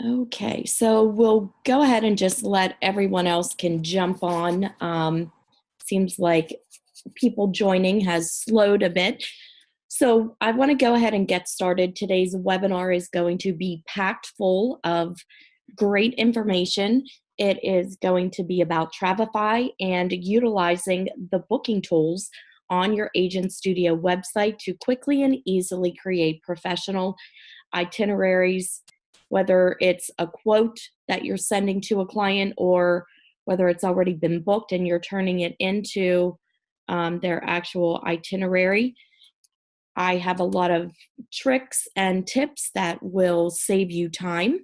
Okay, so we'll go ahead and just let everyone else can jump on. Seems like people joining has slowed a bit. So I want to go ahead and get started. Today's webinar is going to be packed full of great information. It is going to be about Travefy and utilizing the booking tools on your Agent Studio website to quickly and easily create professional itineraries, whether it's a quote that you're sending to a client or whether it's already been booked and you're turning it into their actual itinerary. I have a lot of tricks and tips that will save you time,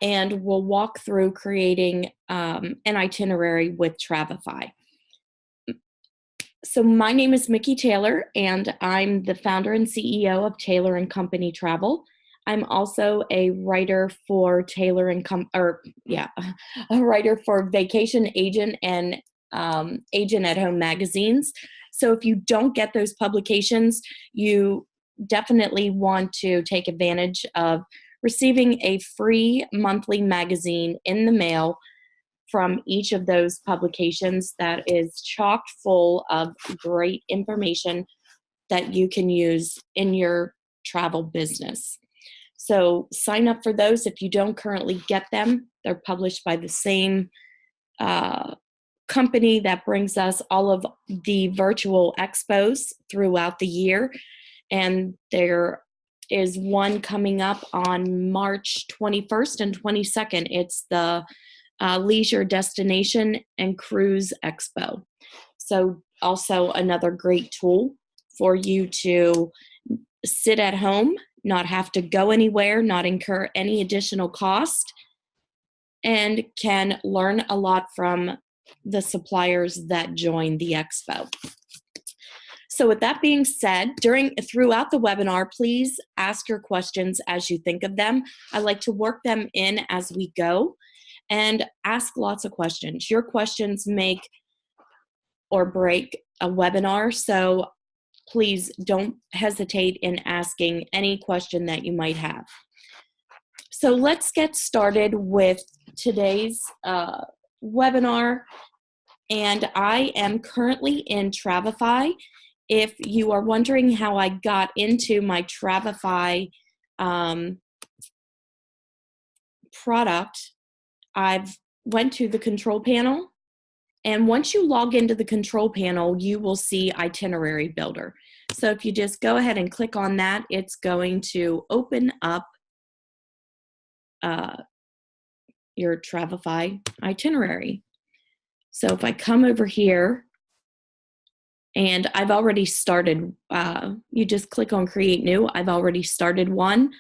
and we'll walk through creating an itinerary with Travefy. So my name is Mickey Taylor, and I'm the founder and CEO of Taylor and Company Travel. I'm also a writer for a writer for Vacation Agent and Agent at Home magazines. So if you don't get those publications, you definitely want to take advantage of receiving a free monthly magazine in the mail from each of those publications that is chock full of great information that you can use in your travel business. So sign up for those if you don't currently get them. They're published by the same company that brings us all of the virtual expos throughout the year. And there is one coming up on March 21st and 22nd. It's the Leisure Destination and Cruise Expo. So also another great tool for you to sit at home, not have to go anywhere, not incur any additional cost, and can learn a lot from the suppliers that join the expo. So with that being said, throughout the webinar, please ask your questions as you think of them. I like to work them in as we go and ask lots of questions. Your questions make or break a webinar, so please don't hesitate in asking any question that you might have. So let's get started with today's webinar. And I am currently in Travefy. If you are wondering how I got into my Travefy product, I've went to the control panel. And once you log into the control panel, you will see Itinerary Builder. So if you just go ahead and click on that, it's going to open up your Travefy itinerary. So if I come over here, and I've already started, you just click on Create New. I've already started one.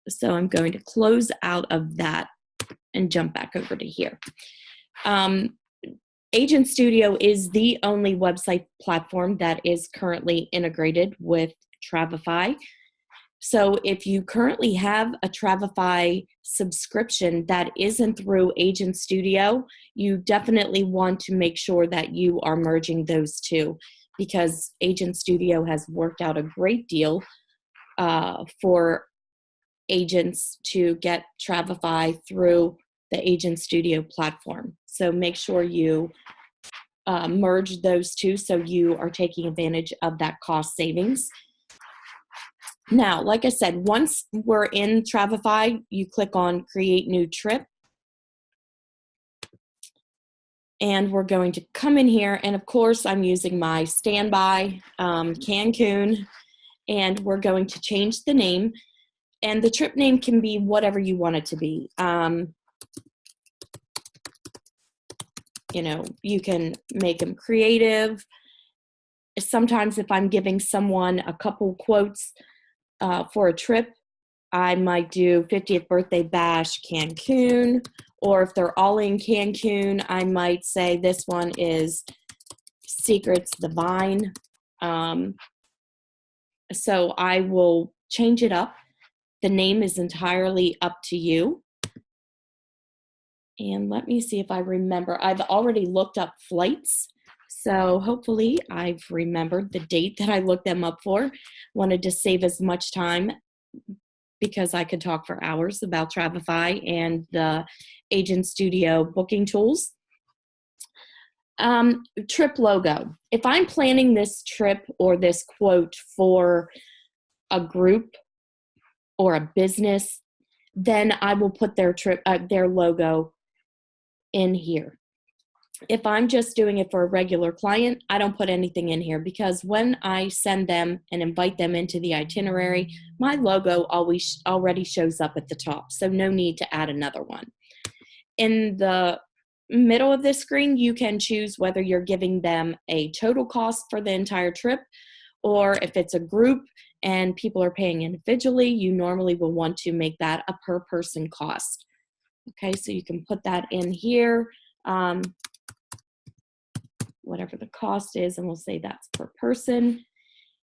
So I'm going to close out of that and jump back over to here. Agent Studio is the only website platform that is currently integrated with Travefy. So if you currently have a Travefy subscription that isn't through Agent Studio, you definitely want to make sure that you are merging those two, because Agent Studio has worked out a great deal for agents to get Travefy through the Agent Studio platform. So make sure you merge those two so you are taking advantage of that cost savings. Now, like I said, once we're in Travefy, you click on Create New Trip. And we're going to come in here, and of course I'm using my standby, Cancun, and we're going to change the name. And the trip name can be whatever you want it to be. You know, you can make them creative. Sometimes if I'm giving someone a couple quotes for a trip, I might do 50th birthday bash Cancun, or if they're all in Cancun, I might say this one is Secrets the Vine. So I will change it up. The name is entirely up to you. And let me see if I remember. I've already looked up flights, so hopefully I've remembered the date that I looked them up for. Wanted to save as much time because I could talk for hours about Travefy and the Agent Studio booking tools. Trip logo. If I'm planning this trip or this quote for a group or a business, then I will put their logo in here. If I'm just doing it for a regular client, I don't put anything in here, because when I send them and invite them into the itinerary, my logo always already shows up at the top, so no need to add another one. In the middle of this screen, you can choose whether you're giving them a total cost for the entire trip, or if it's a group and people are paying individually, you normally will want to make that a per person cost. Okay, so you can put that in here, whatever the cost is, and we'll say that's per person.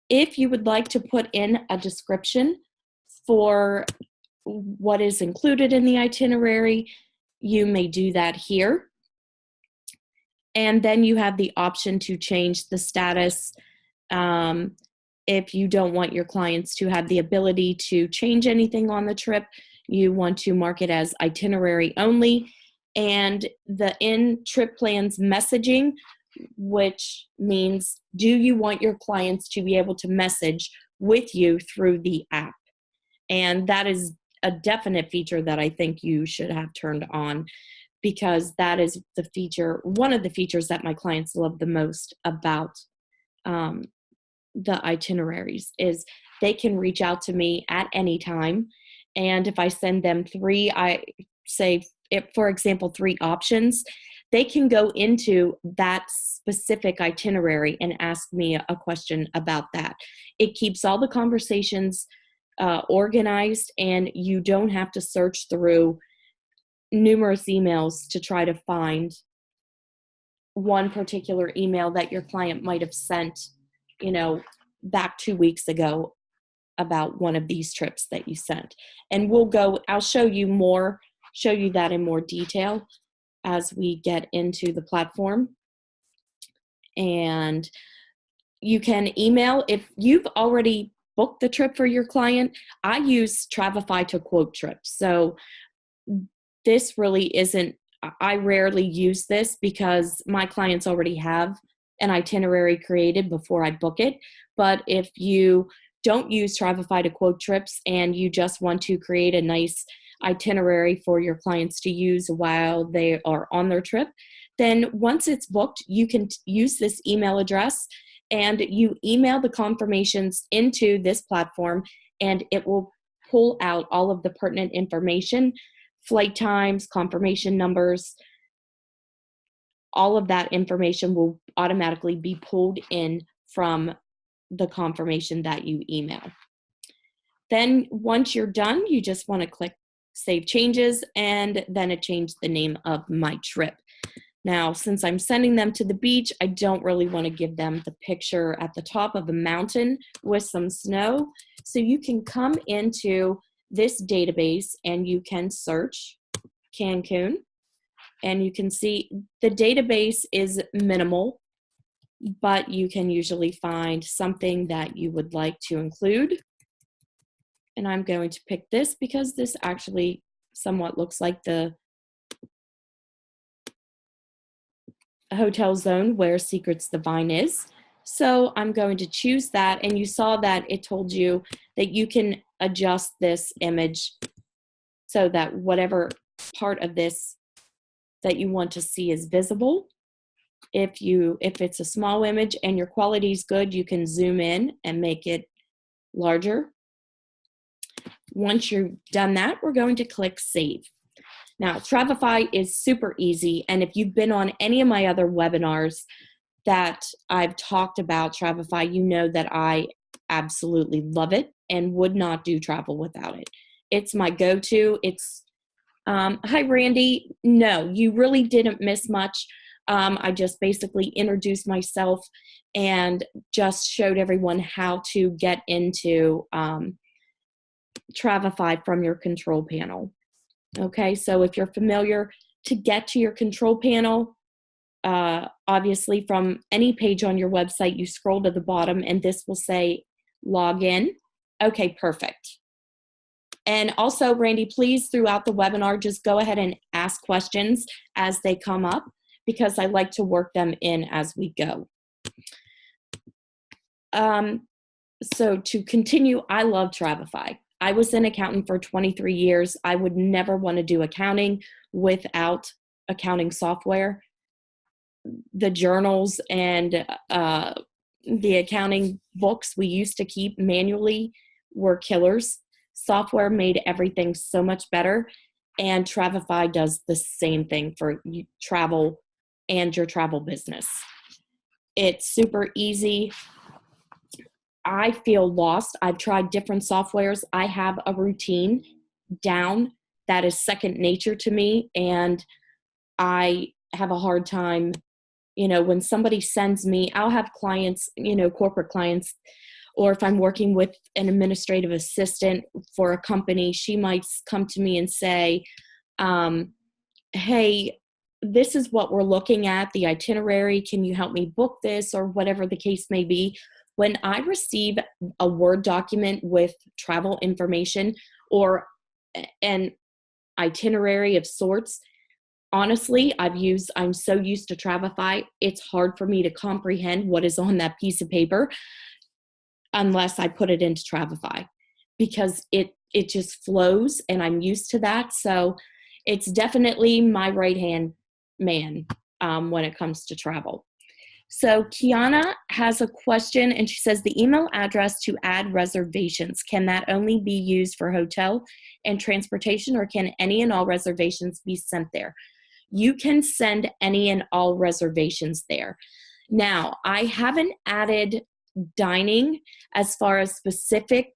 If you would like to put in a description for what is included in the itinerary, you may do that here. And then you have the option to change the status if you don't want your clients to have the ability to change anything on the trip. You want to mark it as itinerary only. And the in-trip plans messaging, which means, do you want your clients to be able to message with you through the app? And that is a definite feature that I think you should have turned on, because that is the feature, one of the features that my clients love the most about the itineraries, is they can reach out to me at any time. And if I send them for example, 3 options, they can go into that specific itinerary and ask me a question about that. It keeps all the conversations organized, and you don't have to search through numerous emails to try to find one particular email that your client might have sent, back 2 weeks ago about one of these trips that you sent. And I'll show you that in more detail as we get into the platform. And you can email if you've already booked the trip for your client. I use Travefy to quote trips. So this really isn't, I rarely use this because my clients already have an itinerary created before I book it. But if you don't use Travefy to quote trips and you just want to create a nice itinerary for your clients to use while they are on their trip, then once it's booked, you can use this email address and you email the confirmations into this platform, and it will pull out all of the pertinent information, flight times, confirmation numbers. All of that information will automatically be pulled in from the confirmation that you email. Then once you're done, you just want to click Save Changes, and then it changed the name of my trip. Now, since I'm sending them to the beach, I don't really want to give them the picture at the top of a mountain with some snow. So you can come into this database and you can search Cancun, and you can see the database is minimal, but you can usually find something that you would like to include. And I'm going to pick this because this actually somewhat looks like the hotel zone where Secrets Divine is. So I'm going to choose that, and you saw that it told you that you can adjust this image so that whatever part of this that you want to see is visible. If it's a small image and your quality is good, you can zoom in and make it larger. Once you've done that, we're going to click Save. Now, Travefy is super easy, and if you've been on any of my other webinars that I've talked about Travefy, you know that I absolutely love it and would not do travel without it. It's my go-to. It's hi, Randy. No, you really didn't miss much. I just basically introduced myself and just showed everyone how to get into Travefy from your control panel. Okay, so if you're familiar, to get to your control panel, obviously from any page on your website, you scroll to the bottom and this will say log in. Okay, perfect. And also, Randy, please, throughout the webinar, just go ahead and ask questions as they come up, because I like to work them in as we go. So to continue, I love Travefy. I was an accountant for 23 years. I would never want to do accounting without accounting software. The journals and the accounting books we used to keep manually were killers. Software made everything so much better, and Travefy does the same thing for travel and your travel business. It's super easy. I feel lost. I've tried different softwares. I have a routine down that is second nature to me, and I have a hard time, when somebody sends me, I'll have clients, corporate clients, or if I'm working with an administrative assistant for a company, she might come to me and say, hey, this is what we're looking at, the itinerary. Can you help me book this, or whatever the case may be? When I receive a Word document with travel information or an itinerary of sorts, honestly, I'm so used to Travefy, it's hard for me to comprehend what is on that piece of paper unless I put it into Travefy, because it just flows and I'm used to that. So it's definitely my right-hand man when it comes to travel. So Kiana has a question, and she says, the email address to add reservations, can that only be used for hotel and transportation, or can any and all reservations be sent there? You can send any and all reservations there. Now, I haven't added dining as far as specific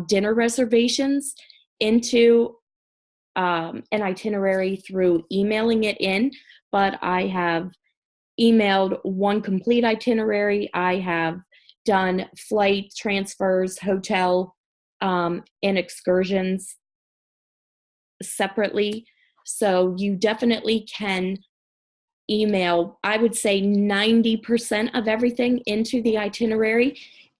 dinner reservations into an itinerary through emailing it in, but I have emailed one complete itinerary. I have done flight transfers, hotel, and excursions separately. So you definitely can email, I would say 90% of everything into the itinerary.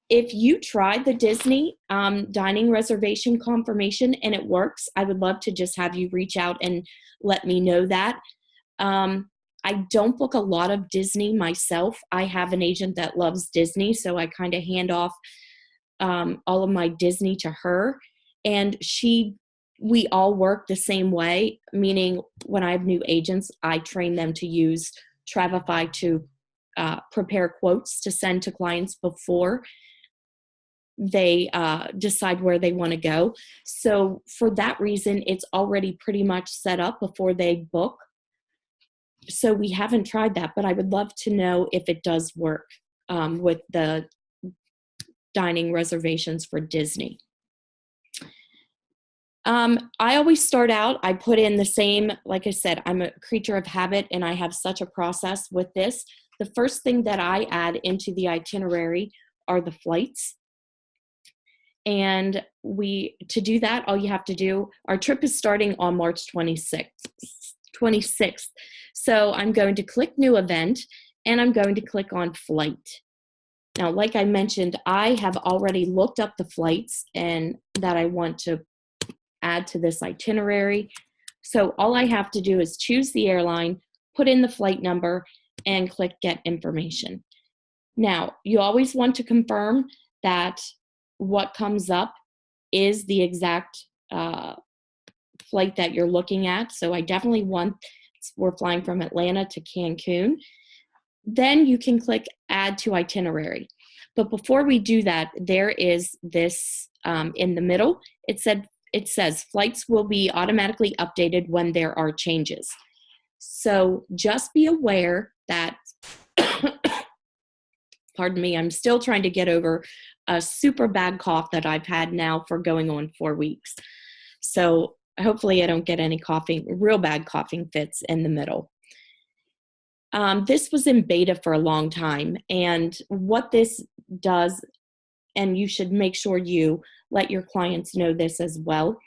If you tried the Disney dining reservation confirmation and it works, I would love to just have you reach out and let me know that. I don't book a lot of Disney myself. I have an agent that loves Disney, so I kind of hand off all of my Disney to her. And we all work the same way, meaning when I have new agents, I train them to use Travefy to prepare quotes to send to clients before they decide where they want to go. So for that reason, it's already pretty much set up before they book. So we haven't tried that, but I would love to know if it does work with the dining reservations for Disney. I always start out, I put in the same, like I said, I'm a creature of habit and I have such a process with this. The first thing that I add into the itinerary are the flights. And to do that, all you have to do, our trip is starting on March 26th. So I'm going to click new event and I'm going to click on flight. Now, like I mentioned, I have already looked up the flights and that I want to add to this itinerary. So all I have to do is choose the airline, put in the flight number, and click get information. Now, you always want to confirm that what comes up is the exact flight that you're looking at. So I definitely we're flying from Atlanta to Cancun. Then you can click add to itinerary. But before we do that, there is this in the middle. It says flights will be automatically updated when there are changes. So just be aware that, pardon me, I'm still trying to get over a super bad cough that I've had now for going on 4 weeks. So hopefully I don't get any real bad coughing fits in the middle. This was in beta for a long time. And what this does, and you should make sure you let your clients know this as well.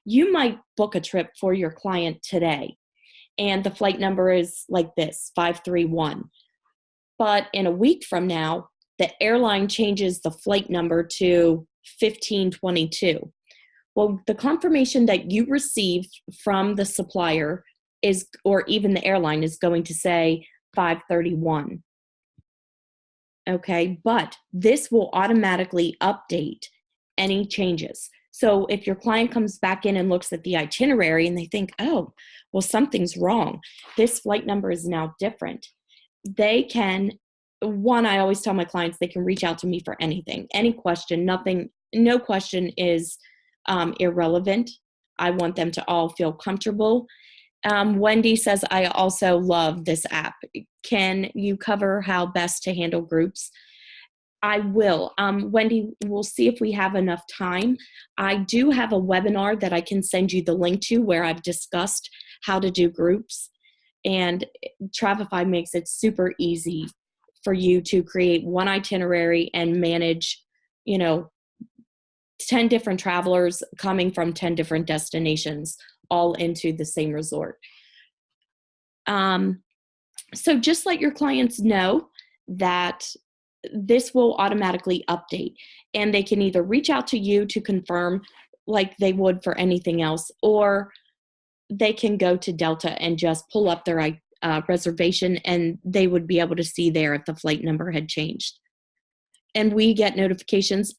You might book a trip for your client today, and the flight number is like this, 531. But in a week from now, the airline changes the flight number to 1522. Well, the confirmation that you receive from the supplier is, or even the airline, is going to say 531. Okay, but this will automatically update any changes. So if your client comes back in and looks at the itinerary and they think, oh, well, something's wrong, this flight number is now different, they can, one, I always tell my clients they can reach out to me for anything, any question, nothing, no question is irrelevant. I want them to all feel comfortable. Wendy says, I also love this app. Can you cover how best to handle groups? I will. Wendy, we'll see if we have enough time. I do have a webinar that I can send you the link to where I've discussed how to do groups. And Travify makes it super easy for you to create one itinerary and manage, 10 different travelers coming from 10 different destinations all into the same resort. So just let your clients know that this will automatically update, and they can either reach out to you to confirm like they would for anything else, or they can go to Delta and just pull up their reservation, and they would be able to see there if the flight number had changed. And we get notifications.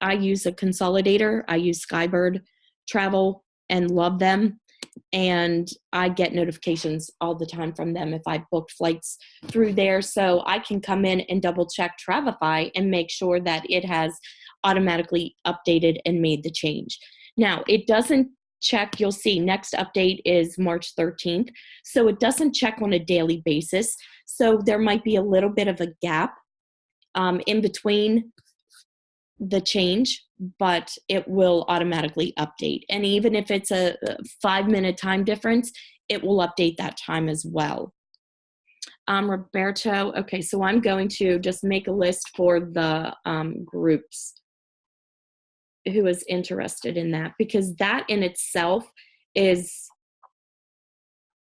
I use a consolidator. I use Skybird Travel and love them. And I get notifications all the time from them if I booked flights through there. So I can come in and double check Travify and make sure that it has automatically updated and made the change. Now, it doesn't check, you'll see next update is March 13th. So it doesn't check on a daily basis. So there might be a little bit of a gap in between the change, but it will automatically update. And even if it's a 5-minute time difference, it will update that time as well. Roberto, okay, so I'm going to just make a list for the groups who is interested in that, because that in itself is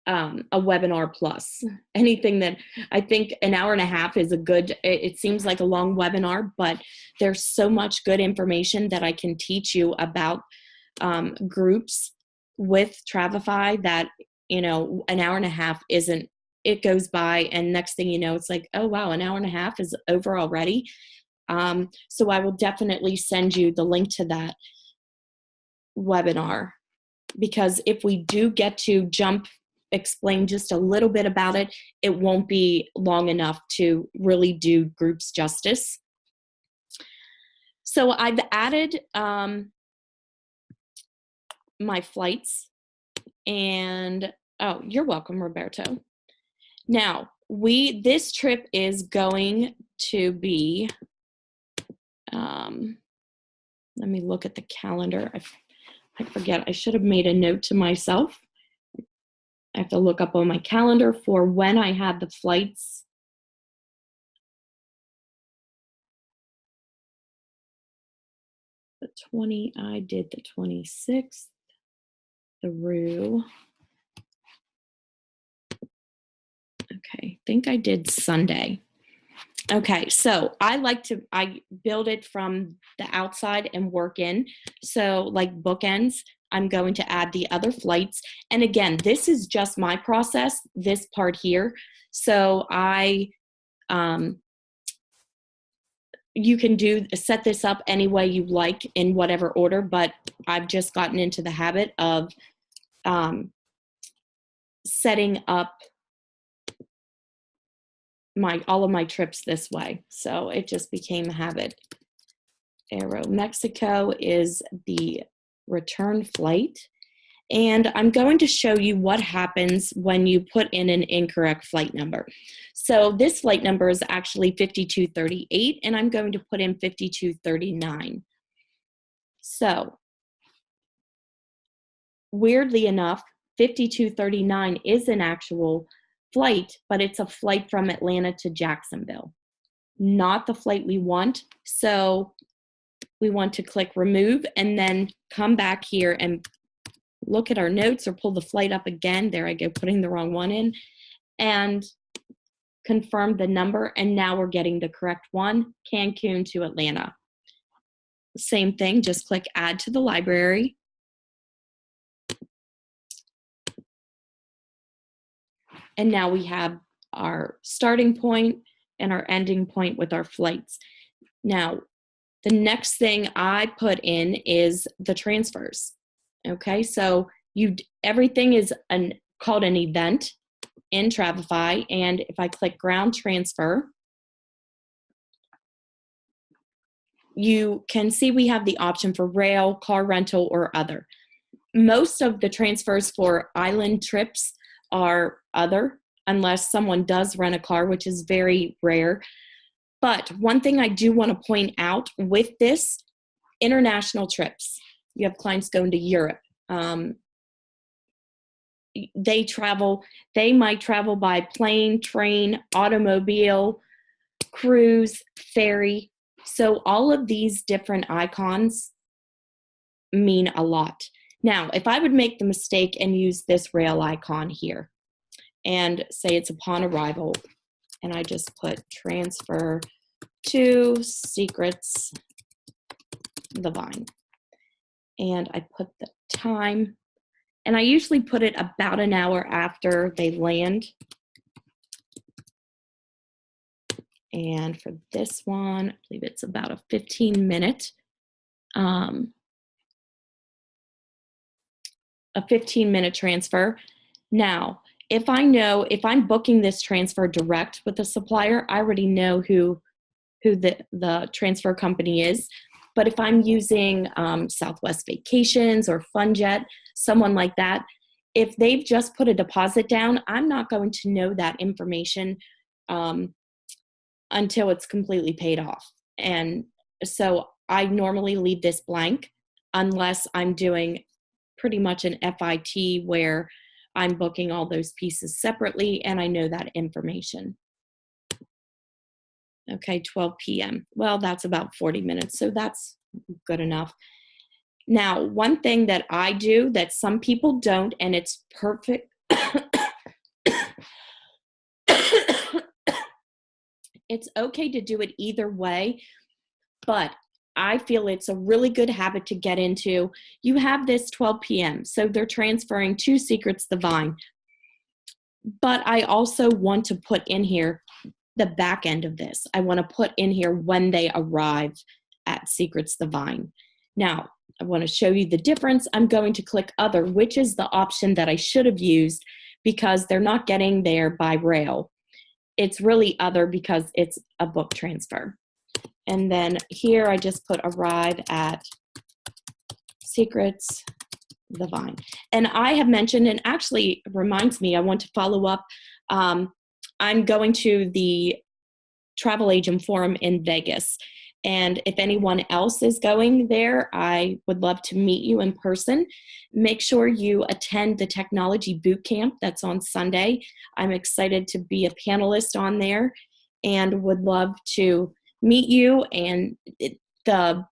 a webinar plus. Anything that, I think an hour and a half is a good, it seems like a long webinar, but there's so much good information that I can teach you about groups with Travify that, an hour and a half isn't, it goes by, and next thing you know, it's like, oh wow, an hour and a half is over already. So I will definitely send you the link to that webinar, because if we do get to explain just a little bit about it, it won't be long enough to really do groups justice. So I've added my flights, and oh, you're welcome, Roberto. Now, this trip is going to be, let me look at the calendar. I forget, I should have made a note to myself. I have to look up on my calendar for when I had the flights. I did the 26th through, okay, I think I did Sunday. Okay, so I build it from the outside and work in. So like bookends, I'm going to add the other flights. And again, this is just my process, this part here. So you can set this up any way you like in whatever order, but I've just gotten into the habit of setting up all of my trips this way. So it just became a habit. Mexico is the return flight. And I'm going to show you what happens when you put in an incorrect flight number. So this flight number is actually 5238, and I'm going to put in 5239. So weirdly enough, 5239 is an actual flight, but it's a flight from Atlanta to Jacksonville, not the flight we want. So we want to click remove and then come back here and look at our notes or pull the flight up again. There I go, putting the wrong one in, and confirm the number. And now we're getting the correct one, Cancun to Atlanta. same thing, just click add to the library. And now we have our starting point and our ending point with our flights. Now, the next thing I put in is the transfers. Okay, so everything is called an event in Travefy, and if I click ground transfer, you can see we have the option for rail, car rental, or other. Most of the transfers for island trips are other, unless someone does rent a car, which is very rare. But one thing I do want to point out with this, international trips. You have clients going to Europe. They might travel by plane, train, automobile, cruise, ferry. So all of these different icons mean a lot. Now, if I would make the mistake and use this rail icon here and say it's upon arrival, and I just put transfer to Secrets the Vine, and I put the time, and I usually put it about an hour after they land. And for this one, I believe it's about a 15-minute transfer. Now, if I'm booking this transfer direct with the supplier, I already know who the transfer company is. But if I'm using Southwest Vacations or FunJet, someone like that, if they've just put a deposit down, I'm not going to know that information until it's completely paid off. And so I normally leave this blank unless I'm doing pretty much an FIT where I'm booking all those pieces separately and I know that information. Okay, 12 p.m. Well, that's about 40 minutes, so that's good enough. Now, one thing that I do that some people don't, and it's perfect, it's okay to do it either way, but I feel it's a really good habit to get into. You have this 12 p.m., so they're transferring to Secrets the Vine. But I also want to put in here the back end of this. I want to put in here when they arrive at Secrets the Vine. Now, I want to show you the difference. I'm going to click Other, which is the option that I should have used because they're not getting there by rail. It's really Other because it's a book transfer. And then here I just put arrive at Secrets the Vine. And I have mentioned, and actually reminds me, I want to follow up. I'm going to the Travel Agent Forum in Vegas. And if anyone else is going there, I would love to meet you in person. Make sure you attend the Technology Boot Camp that's on Sunday. I'm excited to be a panelist on there and would love to meet you. And the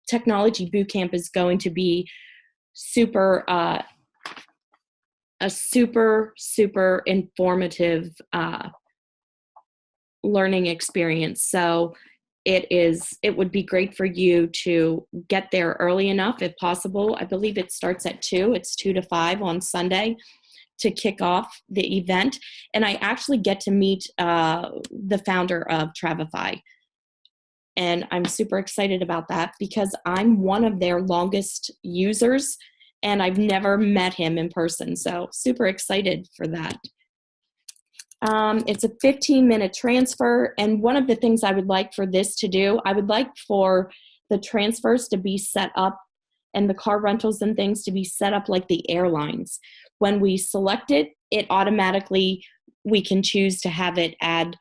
Technology Boot Camp is going to be a super informative learning experience. So it would be great for you to get there early enough if possible. I believe it starts at 2. It's 2 to 5 on Sunday to kick off the event. And I actually get to meet the founder of Travefy. And I'm super excited about that because I'm one of their longest users and I've never met him in person. So super excited for that. It's a 15-minute transfer. And one of the things I would like for this to do, I would like for the transfers to be set up and the car rentals and things to be set up like the airlines. When we select it, it automatically, we can choose to have it add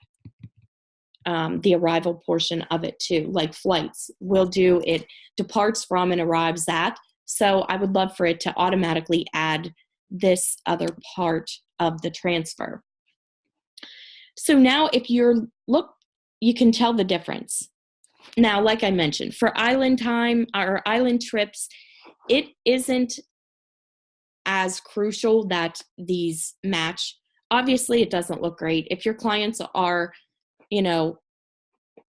the arrival portion of it too, like flights. We'll do it departs from and arrives at. So I would love for it to automatically add this other part of the transfer. So now if you can tell the difference. Now, like I mentioned, for island time or island trips, it isn't as crucial that these match. Obviously, it doesn't look great. If your clients are,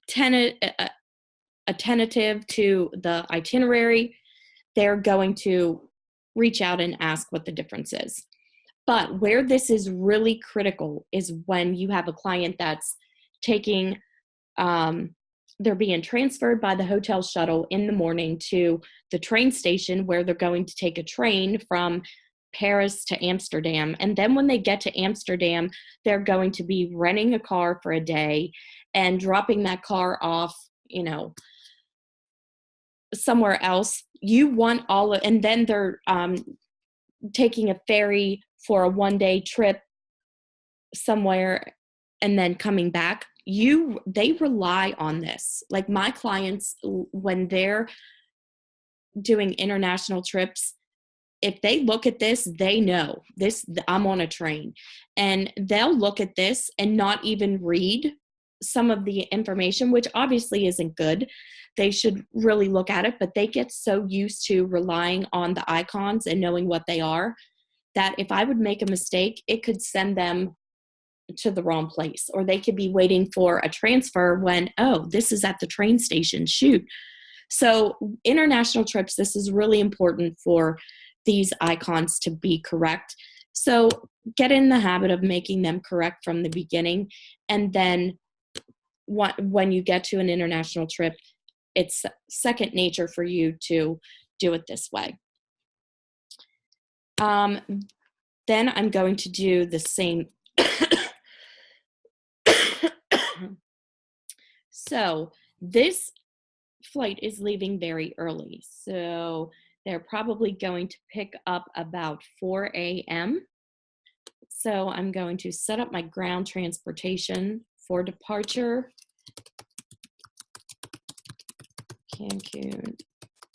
10 attentive to the itinerary, they're going to reach out and ask what the difference is. But where this is really critical is when you have a client that's taking, they're being transferred by the hotel shuttle in the morning to the train station where they're going to take a train from Paris to Amsterdam. And then when they get to Amsterdam, they're going to be renting a car for a day and dropping that car off, somewhere else. You want and then they're taking a ferry for a one-day trip somewhere and then coming back. They rely on this. Like my clients, when they're doing international trips, if they look at this, they know this, I'm on a train, and they'll look at this and not even read some of the information, which obviously isn't good. They should really look at it, but they get so used to relying on the icons and knowing what they are that if I would make a mistake, it could send them to the wrong place, or they could be waiting for a transfer when, oh, this is at the train station, shoot. So international trips, this is really important for these icons to be correct. So get in the habit of making them correct from the beginning. And then when you get to an international trip, it's second nature for you to do it this way. Then I'm going to do the same. So this flight is leaving very early. So they're probably going to pick up about 4 a.m. So I'm going to set up my ground transportation for departure. Cancun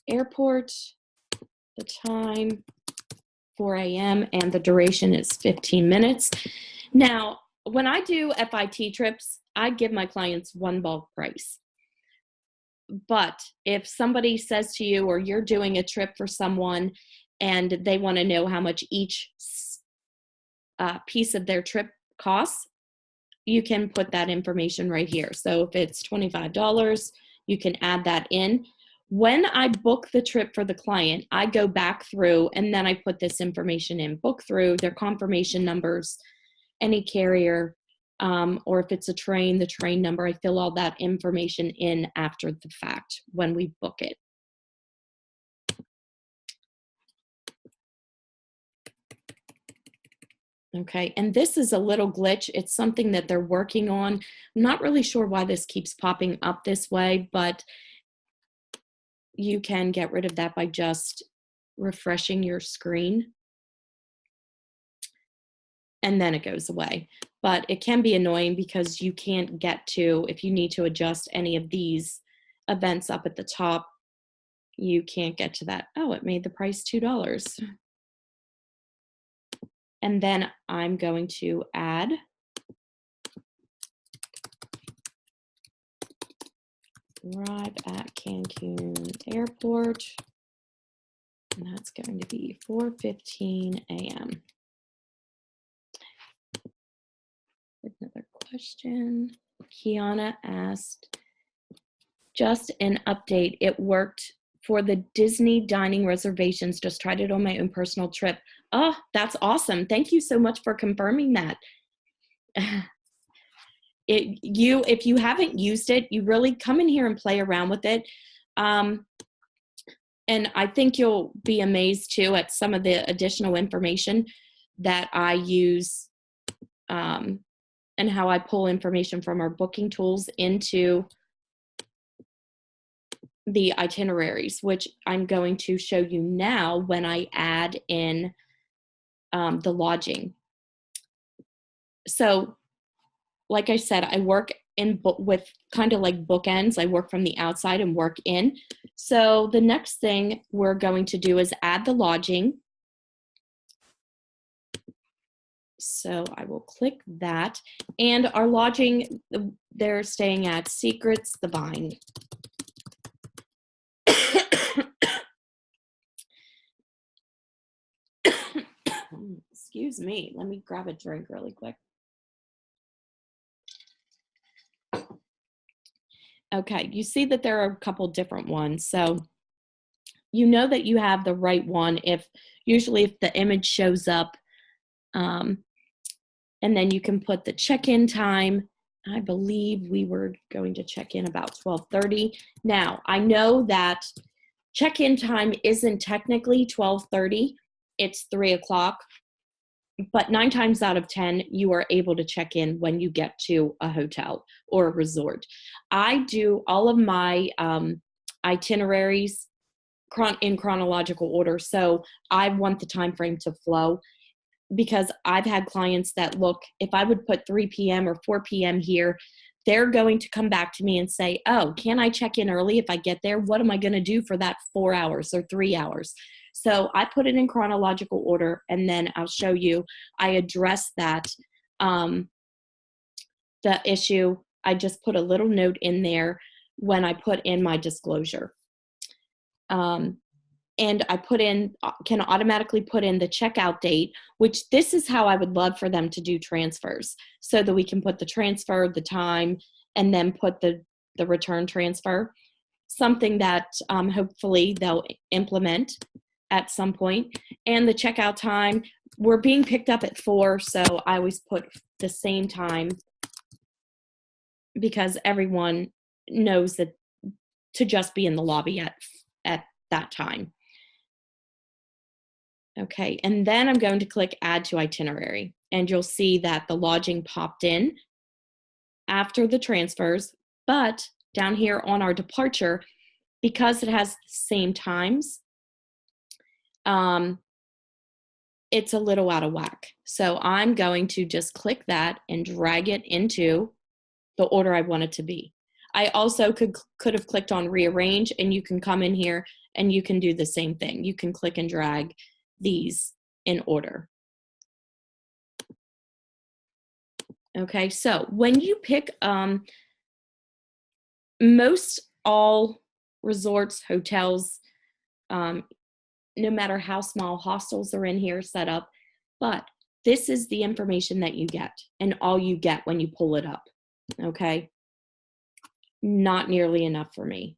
Airport, the time 4 a.m. and the duration is 15 minutes. Now, when I do FIT trips, I give my clients one bulk price. But if somebody says to you, or you're doing a trip for someone and they want to know how much each piece of their trip costs, you can put that information right here. So if it's $25, you can add that in. When I book the trip for the client, I go back through and then I put this information in. Book through their confirmation numbers, any carrier, or if it's a train, the train number. I fill all that information in after the fact when we book it. Okay, and this is a little glitch. It's something that they're working on. I'm not really sure why this keeps popping up this way, but you can get rid of that by just refreshing your screen. And then it goes away. But it can be annoying because you can't get to, if you need to adjust any of these events up at the top, you can't get to that. Oh, it made the price $2. And then I'm going to add arrive at Cancun Airport, and that's going to be 4:15 a.m. Another question. Kiana asked, just an update, it worked for the Disney dining reservations, just tried it on my own personal trip. Oh, that's awesome. Thank you so much for confirming that. If you haven't used it, you really come in here and play around with it. And I think you'll be amazed too at some of the additional information that I use, and how I pull information from our booking tools into the itineraries, which I'm going to show you now when I add in the lodging. So like I said, I work with kind of like bookends. I work from the outside and work in. So the next thing we're going to do is add the lodging. So I will click that. And our lodging, they're staying at Secrets, the Vine. Excuse me. Let me grab a drink really quick. Okay, you see that there are a couple different ones. So you know that you have the right one if usually if the image shows up, and then you can put the check-in time. I believe we were going to check in about 12:30. Now, I know that check-in time isn't technically 12:30, it's 3 o'clock, but 9 times out of 10, you are able to check in when you get to a hotel or a resort. I do all of my itineraries in chronological order, so I want the time frame to flow because I've had clients that look, if I would put 3 p.m. or 4 p.m. here, they're going to come back to me and say, oh, can I check in early if I get there? What am I going to do for that 4 hours or 3 hours? So I put it in chronological order, and then I'll show you. I address that, the issue. I just put a little note in there when I put in my disclosure. And I can automatically put in the checkout date, which this is how I would love for them to do transfers, so that we can put the transfer, the time, and then put the return transfer, something that hopefully they'll implement at some point. And the checkout time, we're being picked up at 4, so I always put the same time because everyone knows that to just be in the lobby at that time. Okay, and then I'm going to click Add to Itinerary, and you'll see that the lodging popped in after the transfers, but down here on our departure, because it has the same times, it's a little out of whack. So I'm going to just click that and drag it into the order I want it to be. I also could have clicked on Rearrange, and you can come in here and you can do the same thing. You can click and drag these in order. Okay, so when you pick, most all resorts, hotels, no matter how small, hostels are in here set up, but this is the information that you get and all you get when you pull it up, okay? Not nearly enough for me.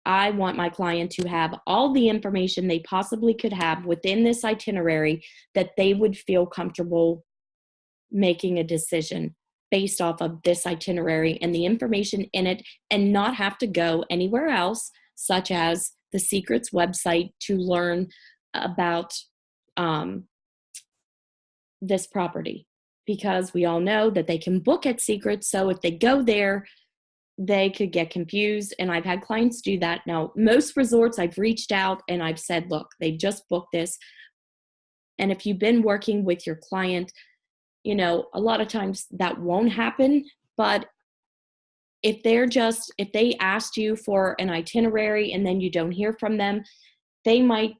I want my client to have all the information they possibly could have within this itinerary that they would feel comfortable making a decision based off of this itinerary and the information in it, and not have to go anywhere else, such as the Secrets website, to learn about this property, because we all know that they can book at Secrets. So if they go there, they could get confused, and I've had clients do that. Now, most resorts I've reached out and I've said, look, they just booked this. And if you've been working with your client, you know, a lot of times that won't happen, but if they asked you for an itinerary and then you don't hear from them, they might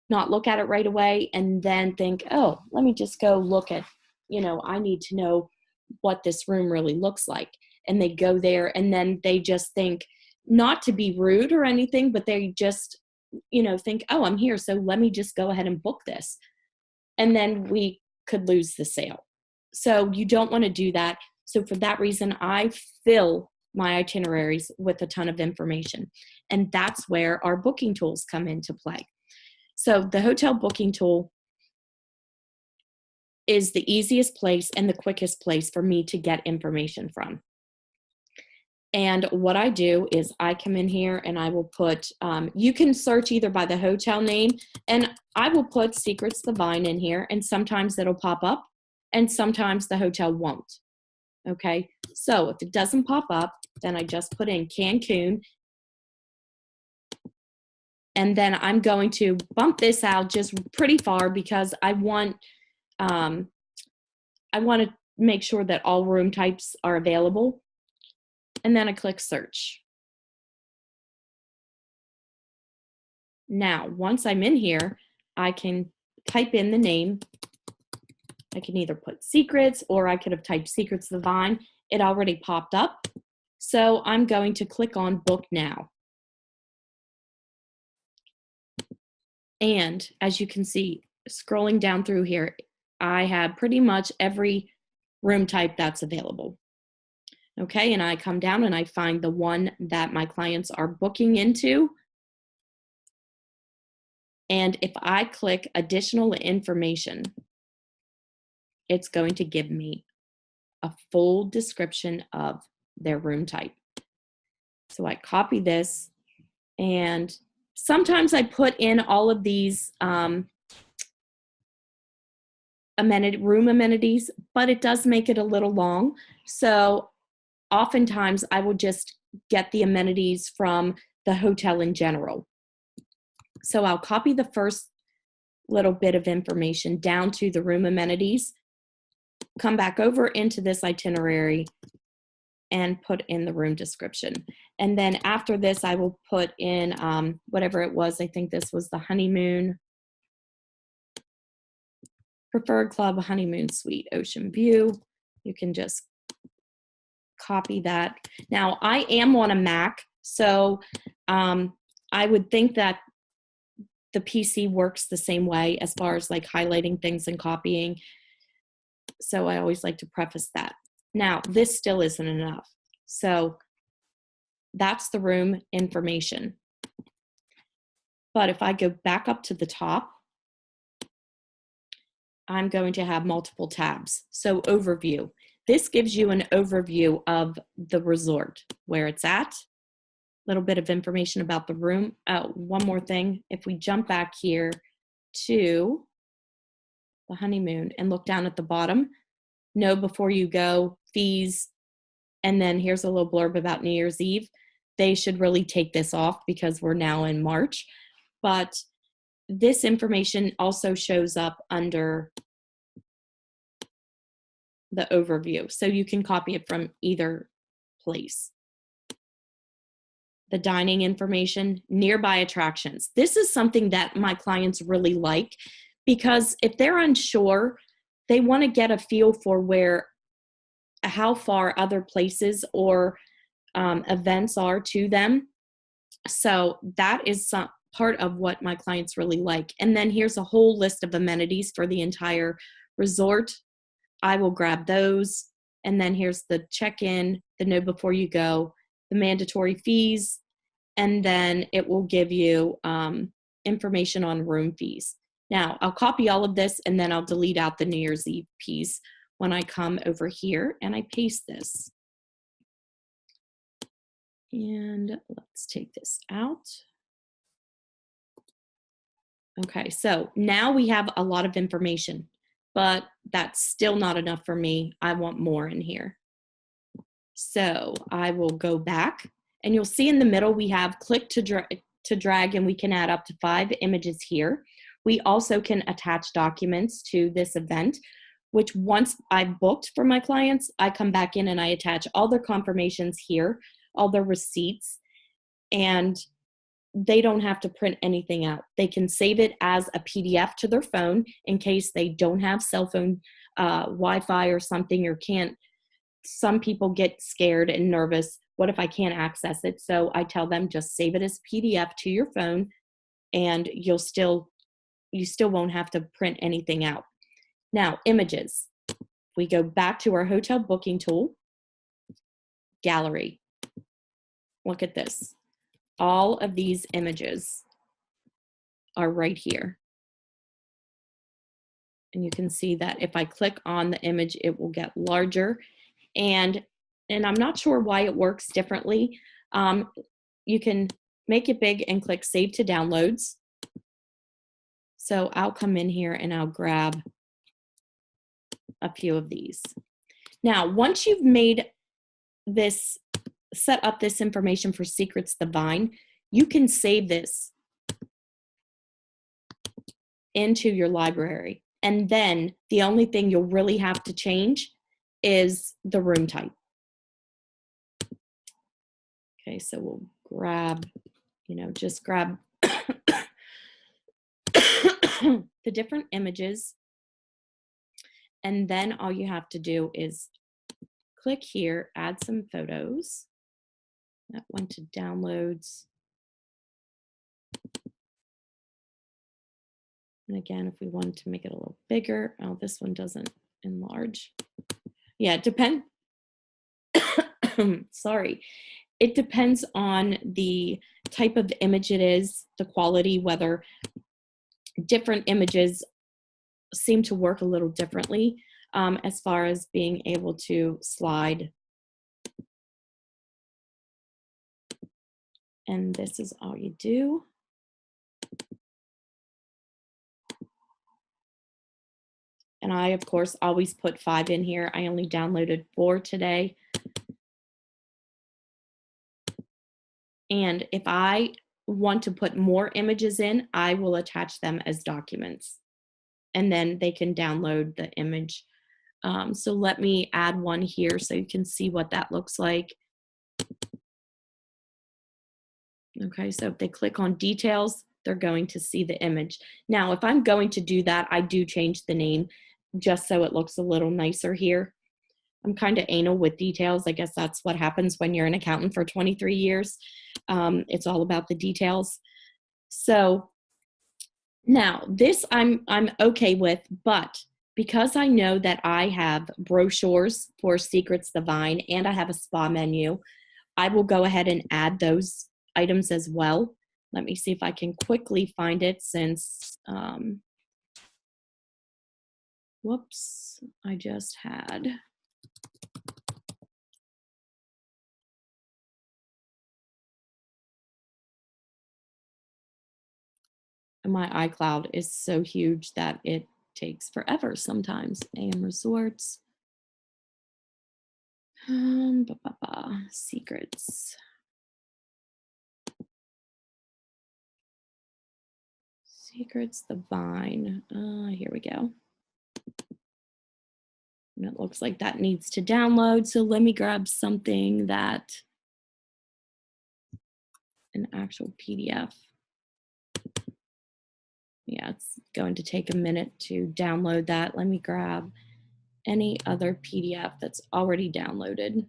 not look at it right away and then think, oh, let me just go look at, you know, I need to know what this room really looks like. And they go there and then they just think, not to be rude or anything, but they just, you know, think, oh, I'm here, so let me just go ahead and book this. And then we could lose the sale. So you don't want to do that. So for that reason, I fill my itineraries with a ton of information. And that's where our booking tools come into play. So the hotel booking tool is the easiest place and the quickest place for me to get information from. And what I do is I come in here and I will put, you can search either by the hotel name, and I will put Secrets the Vine in here, and sometimes it'll pop up and sometimes the hotel won't. Okay, so if it doesn't pop up, then I just put in Cancun, and then I'm going to bump this out just pretty far because I want to make sure that all room types are available. And then I click search. Now, once I'm in here, I can type in the name. I can either put Secrets, or I could have typed Secrets the Vine. It already popped up. So I'm going to click on Book Now. And as you can see, scrolling down through here, I have pretty much every room type that's available. Okay, and I come down and I find the one that my clients are booking into. And if I click additional information, it's going to give me a full description of their room type. So I copy this, and sometimes I put in all of these room amenities, but it does make it a little long. So oftentimes I will just get the amenities from the hotel in general. So I'll copy the first little bit of information down to the room amenities, come back over into this itinerary, and put in the room description. And then after this, I will put in whatever it was. I think this was the honeymoon, preferred club honeymoon suite, ocean view. You can just copy that. Now, I am on a Mac, so I would think that the PC works the same way as far as like highlighting things and copying. So I always like to preface that. Now, this still isn't enough. So that's the room information. But if I go back up to the top, I'm going to have multiple tabs. So overview. This gives you an overview of the resort, where it's at, a little bit of information about the room. One more thing, if we jump back here to the honeymoon and look down at the bottom, know before you go, fees, and then here's a little blurb about New Year's Eve. They should really take this off because we're now in March. But this information also shows up under the overview, so you can copy it from either place. The dining information, nearby attractions. This is something that my clients really like because if they're unsure, they want to get a feel for how far other places or events are to them. So that is some part of what my clients really like. And then here's a whole list of amenities for the entire resort. I will grab those. And then here's the check-in, the know before you go, the mandatory fees, and then it will give you information on room fees. Now, I'll copy all of this and then I'll delete out the New Year's Eve piece when I come over here and I paste this. And let's take this out. Okay, so now we have a lot of information, but that's still not enough for me. I want more in here. So I will go back and you'll see in the middle we have click to drag and we can add up to 5 images here. We also can attach documents to this event, which once I've booked for my clients, I come back in and I attach all their confirmations here, all their receipts, and they don't have to print anything out. They can save it as a PDF to their phone in case they don't have cell phone Wi-Fi or something, or can't. Some people get scared and nervous. What if I can't access it? So I tell them just save it as PDF to your phone and you still won't have to print anything out. Now, images. We go back to our hotel booking tool, gallery. Look at this. All of these images are right here. And you can see that if I click on the image, it will get larger. And I'm not sure why it works differently. You can make it big and click Save to Downloads. So I'll come in here and I'll grab a few of these. Now, once you've made this, set up this information for Secrets the Vine, you can save this into your library. And then the only thing you'll really have to change is the room type. Okay, so we'll grab, just grab the different images. And then all you have to do is click here, add some photos. That went to downloads. And again, if we wanted to make it a little bigger, oh, this one doesn't enlarge. Yeah, Sorry. It depends on the type of image it is, the quality, whether different images seem to work a little differently as far as being able to slide. And this is all you do. And I, of course, always put 5 in here. I only downloaded 4 today. And if I want to put more images in, I will attach them as documents. And then they can download the image. So let me add one here so you can see what that looks like. Okay, so if they click on details, they're going to see the image. Now, if I'm going to do that, I do change the name just so it looks a little nicer here. I'm kind of anal with details. I guess that's what happens when you're an accountant for 23 years. It's all about the details. So now this I'm okay with, but because I know that I have brochures for Secrets the Vine and I have a spa menu, I will go ahead and add those items as well. Let me see if I can quickly find it since, whoops, I just had. My iCloud is so huge that it takes forever sometimes. AM Resorts. Secrets. Secrets the Vine. Here we go. And it looks like that needs to download. So let me grab something that, an actual PDF. Yeah, it's going to take a minute to download that. Let me grab any other PDF that's already downloaded.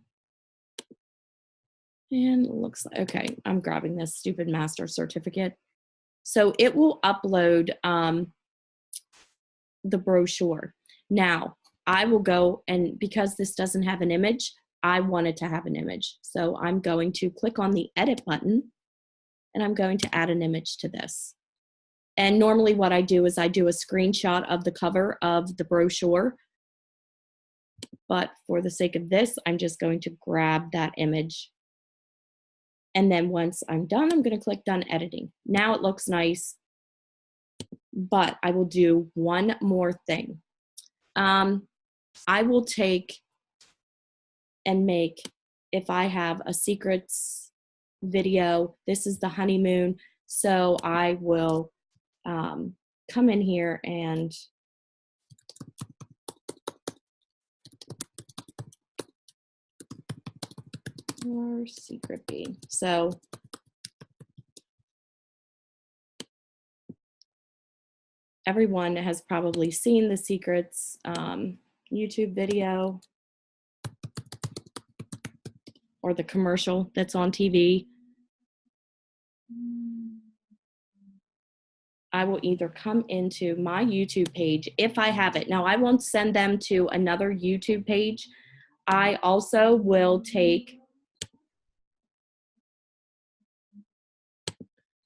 And it looks like, okay, I'm grabbing this stupid master certificate. So it will upload the brochure. Now, I will go, and because this doesn't have an image, I want it to have an image. So I'm going to click on the edit button and I'm going to add an image to this. And normally what I do is I do a screenshot of the cover of the brochure. But for the sake of this, I'm just going to grab that image. And then once I'm done, I'm going to click done editing. Now it looks nice, but I will do one more thing. I will take and make, if I have a secrets video, this is the honeymoon. So I will come in here and or secret B. So everyone has probably seen the Secrets YouTube video or the commercial that's on TV. I will either come into my YouTube page if I have it. Now, I won't send them to another YouTube page. I also will take.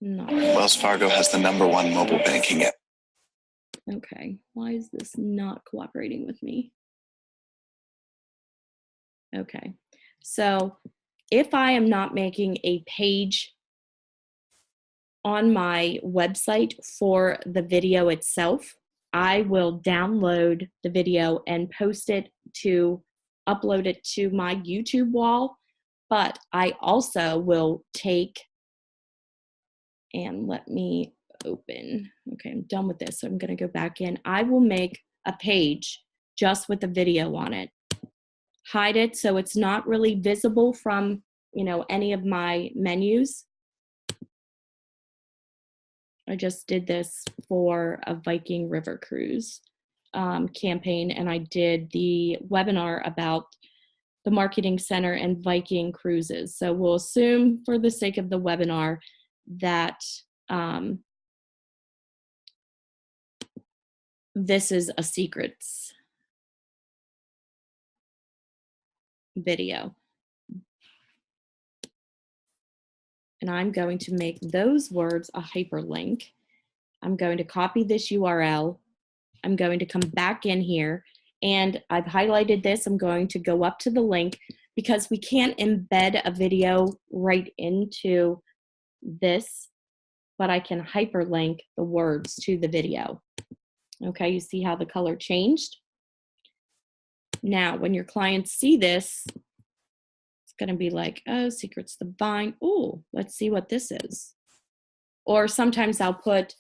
No. Wells Fargo has the #1 mobile banking app. Okay, why is this not cooperating with me? Okay, so if I am not making a page on my website for the video itself, I will download the video and post it to upload it to my YouTube wall. But I also will take, and let me open. Okay, I'm done with this. So I'm going to go back in. I will make a page just with the video on it. Hide it so it's not really visible from, any of my menus. I just did this for a Viking River Cruise campaign, and I did the webinar about the Marketing Center and Viking Cruises. So we'll assume for the sake of the webinar that this is a secrets video. and I'm going to make those words a hyperlink. I'm going to copy this URL. I'm going to come back in here, and I've highlighted this. I'm going to go up to the link because we can't embed a video right into this, but I can hyperlink the words to the video. Okay, you see how the color changed? Now, when your clients see this, it's going to be like, oh, Secrets the Vine. Oh, let's see what this is. Or sometimes I'll put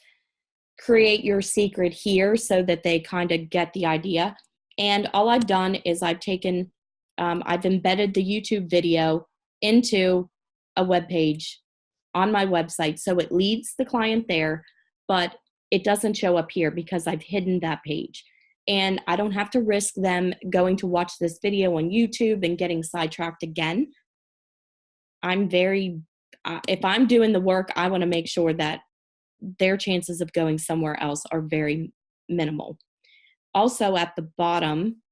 create your secret here so that they kind of get the idea. And all I've done is I've taken, I've embedded the YouTube video into a web page on my website. So it leads the client there, but it doesn't show up here because I've hidden that page. And I don't have to risk them going to watch this video on YouTube and getting sidetracked again. I'm very, if I'm doing the work, I want to make sure that their chances of going somewhere else are very minimal. Also at the bottom,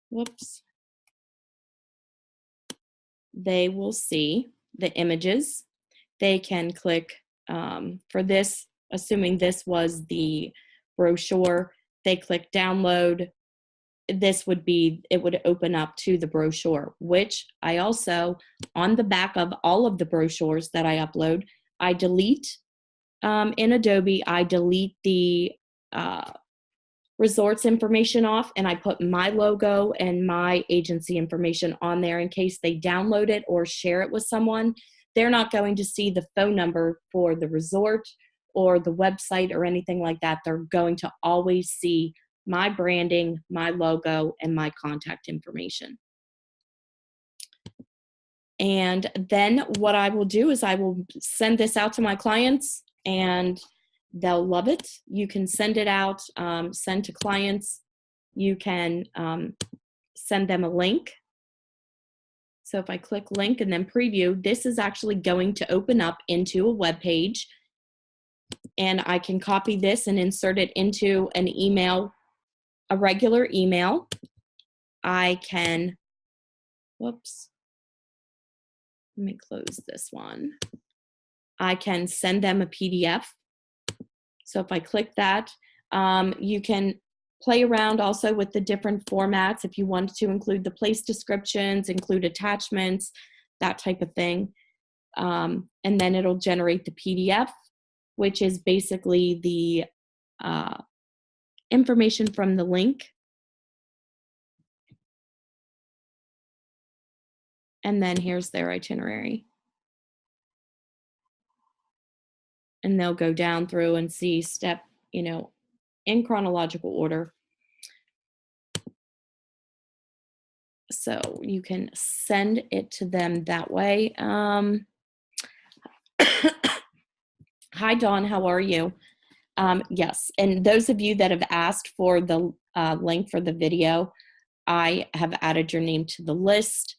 whoops, they will see the images. They can click for this, assuming this was the brochure, they click download. This would be, it would open up to the brochure, which I also, on the back of all of the brochures that I upload, I delete in Adobe, I delete the resorts information off, and I put my logo and my agency information on there in case they download it or share it with someone. They're not going to see the phone number for the resort or the website or anything like that. They're going to always see my branding, my logo, and my contact information. And then what I will do is I will send this out to my clients, and they'll love it. You can send it out, send to clients. You can send them a link. So if I click link and then preview, this is actually going to open up into a web page, and I can copy this and insert it into an email, a regular email. I can, whoops, let me close this one. I can send them a PDF. So if I click that, you can play around also with the different formats if you want to include the place descriptions, include attachments, that type of thing. And then it'll generate the PDF, which is basically the information from the link. And then here's their itinerary. And they'll go down through and see step, in chronological order. So you can send it to them that way. Hi, Dawn, how are you? Yes, and those of you that have asked for the link for the video, I have added your name to the list.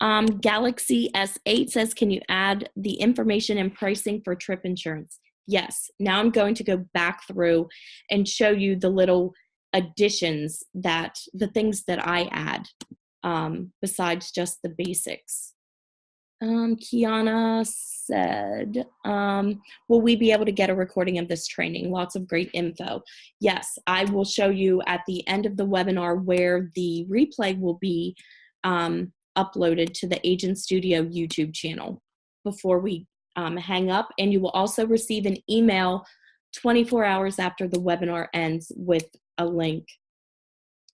Galaxy S8 says, can you add the information and pricing for trip insurance? Yes, now I'm going to go back through and show you the little additions, that the things that I add besides just the basics. Kiana said, will we be able to get a recording of this training? Lots of great info. Yes, I will show you at the end of the webinar where the replay will be uploaded to the Agent Studio YouTube channel before we hang up. And you will also receive an email 24 hours after the webinar ends with a link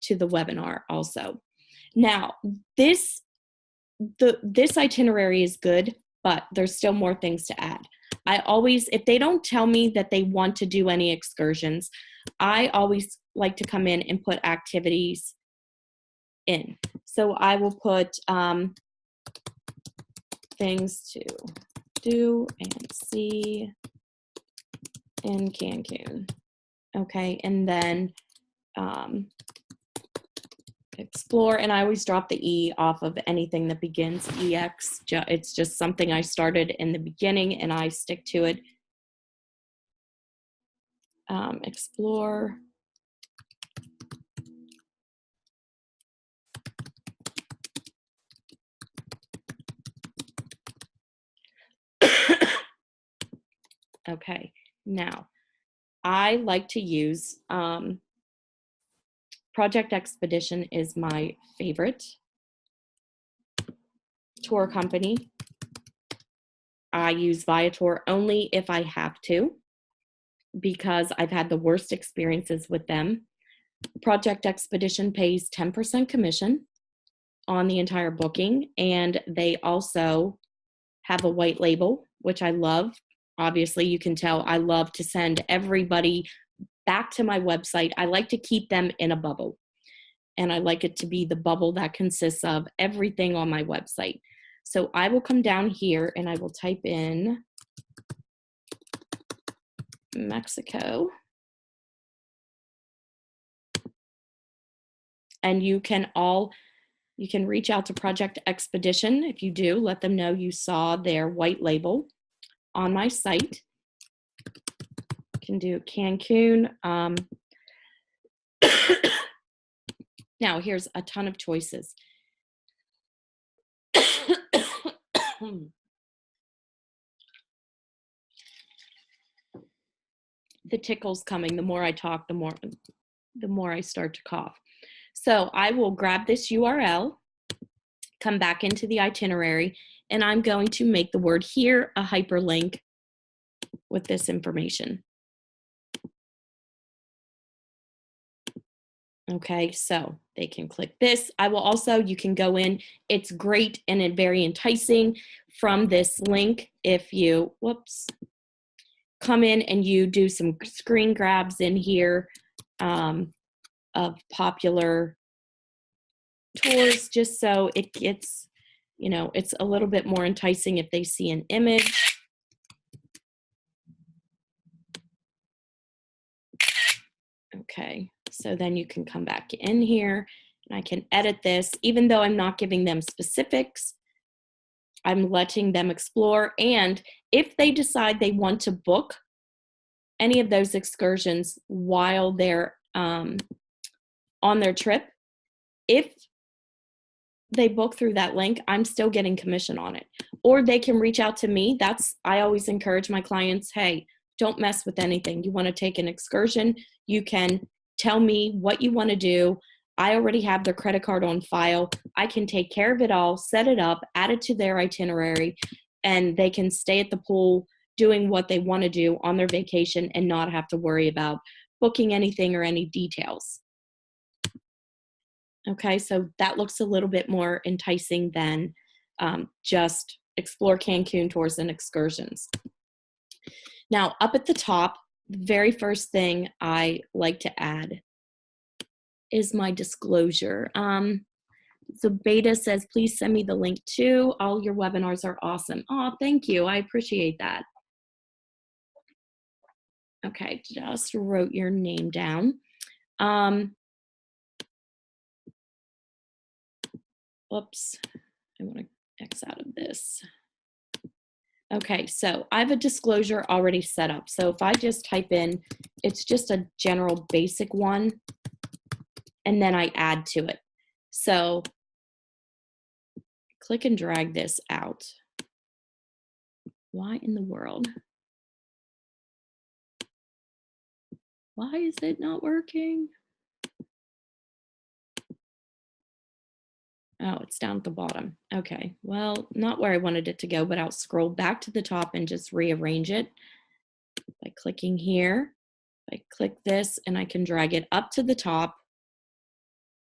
to the webinar also. Now, this itinerary is good, but there's still more things to add. I always, if they don't tell me that they want to do any excursions, I always like to come in and put activities in. So I will put things to do and see in Cancun. Okay, and then explore, and I always drop the E off of anything that begins EX. It's just something I started in the beginning and I stick to it. Explore. Okay, now I like to use Project Expedition is my favorite tour company. I use Viator only if I have to because I've had the worst experiences with them. Project Expedition pays 10% commission on the entire booking, and they also have a white label, which I love. Obviously, you can tell I love to send everybody back to my website. I like to keep them in a bubble, and I like it to be the bubble that consists of everything on my website. So I will come down here and I will type in Mexico. And you can reach out to Project Expedition. If you do, let them know you saw their white label on my site. You can do Cancun. Now, here's a ton of choices. The tickle's coming. The more I talk, the more I start to cough. So I will grab this URL, come back into the itinerary, and I'm going to make the word here a hyperlink with this information. Okay, so they can click this. I will also, you can go in, it's great and very enticing from this link if you, come in and you do some screen grabs in here of popular tours, just so it gets, it's a little bit more enticing if they see an image. Okay, so then you can come back in here and I can edit this. Even though I'm not giving them specifics, I'm letting them explore. And if they decide they want to book any of those excursions while they're on their trip, if they book through that link, I'm still getting commission on it. Or they can reach out to me. I always encourage my clients, hey, don't mess with anything. You want to take an excursion, you can tell me what you want to do. I already have their credit card on file. I can take care of it all, set it up, add it to their itinerary, and they can stay at the pool doing what they want to do on their vacation and not have to worry about booking anything or any details. Okay, so that looks a little bit more enticing than just explore Cancun tours and excursions. Now, up at the top, the very first thing I like to add is my disclosure. So Beta says, please send me the link too. All your webinars are awesome. Oh, thank you. I appreciate that. Okay, just wrote your name down. Whoops, I want to X out of this. Okay, so I have a disclosure already set up. So if I just type in, it's just a general basic one, and then I add to it. So click and drag this out. Why in the world? Why is it not working? Oh, it's down at the bottom. Okay, well, not where I wanted it to go, but I'll scroll back to the top and just rearrange it by clicking here. I click this and I can drag it up to the top.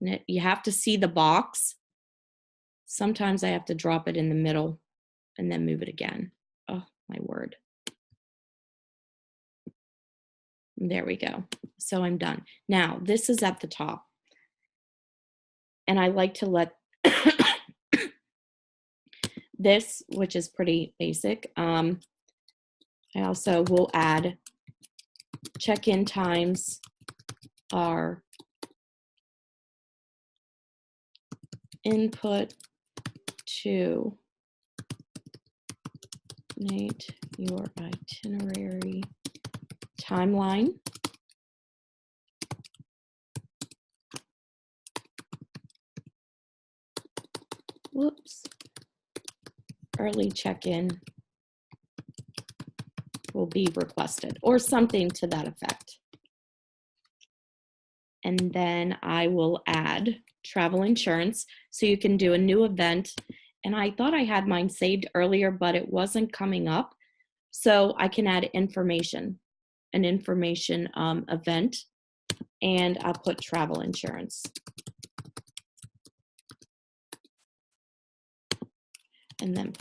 And you have to see the box. Sometimes I have to drop it in the middle and then move it again. Oh, my word. There we go. So I'm done. Now, this is at the top. And I like to let this, which is pretty basic. I also will add check-in times are input to create your itinerary timeline. Whoops. Early check-in will be requested, or something to that effect. And then I will add travel insurance, so you can do a new event. And I thought I had mine saved earlier, but it wasn't coming up. So I can add information, an information event, and I'll put travel insurance. And then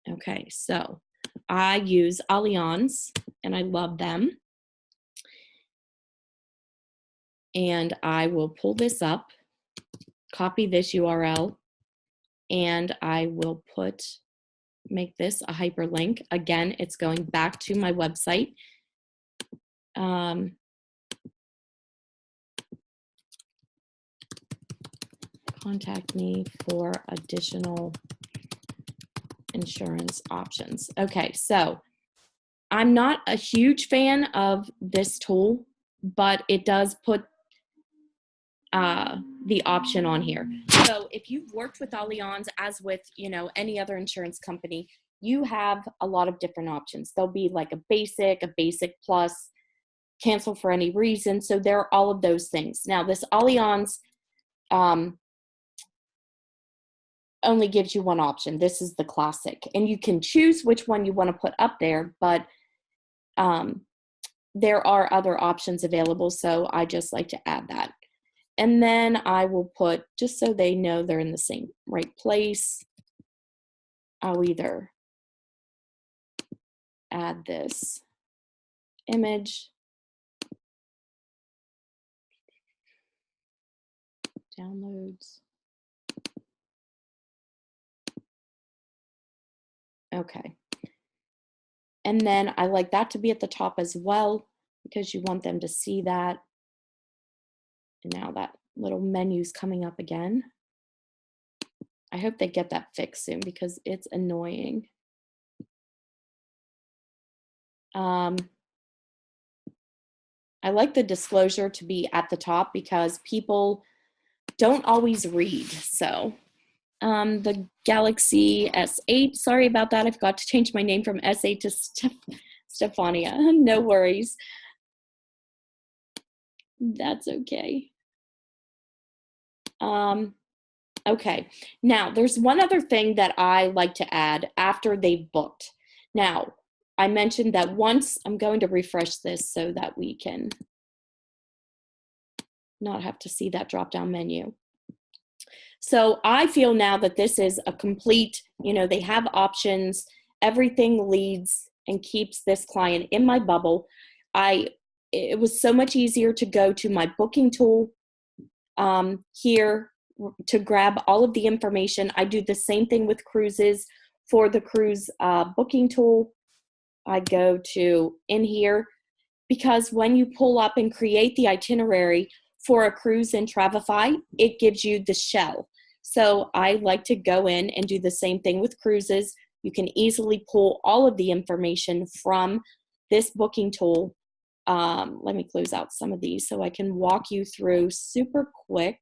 okay, so I use Allianz and I love them. And I will pull this up, copy this URL, and I will make this a hyperlink. Again, it's going back to my website. Contact me for additional insurance options. Okay, so I'm not a huge fan of this tool, but it does put the option on here. So if you've worked with Allianz, as with any other insurance company, you have a lot of different options. There'll be like a basic plus, cancel for any reason. So there are all of those things. Now this Allianz only gives you one option. This is the classic, and you can choose which one you want to put up there, but there are other options available. So I just like to add that. And then I will put, just so they know they're in the same right place, I'll either add this image, downloads. Okay. And then I like that to be at the top as well, because you want them to see that. And now that little menu's coming up again. I hope they get that fixed soon because it's annoying. I like the disclosure to be at the top because people don't always read. So the Galaxy S8, sorry about that. I forgot to change my name from S8 to Stefania. No worries. That's okay. Okay, now there's one other thing that I like to add after they've booked. Now, I mentioned that once, I'm going to refresh this so that we can not have to see that drop-down menu. So I feel now that this is a complete, they have options, everything leads and keeps this client in my bubble. It was so much easier to go to my booking tool here to grab all of the information. I do the same thing with cruises. For the cruise booking tool, I go to in here, because when you pull up and create the itinerary for a cruise in Travefy, it gives you the shell. So I like to go in and do the same thing with cruises. You can easily pull all of the information from this booking tool. Let me close out some of these so I can walk you through super quick.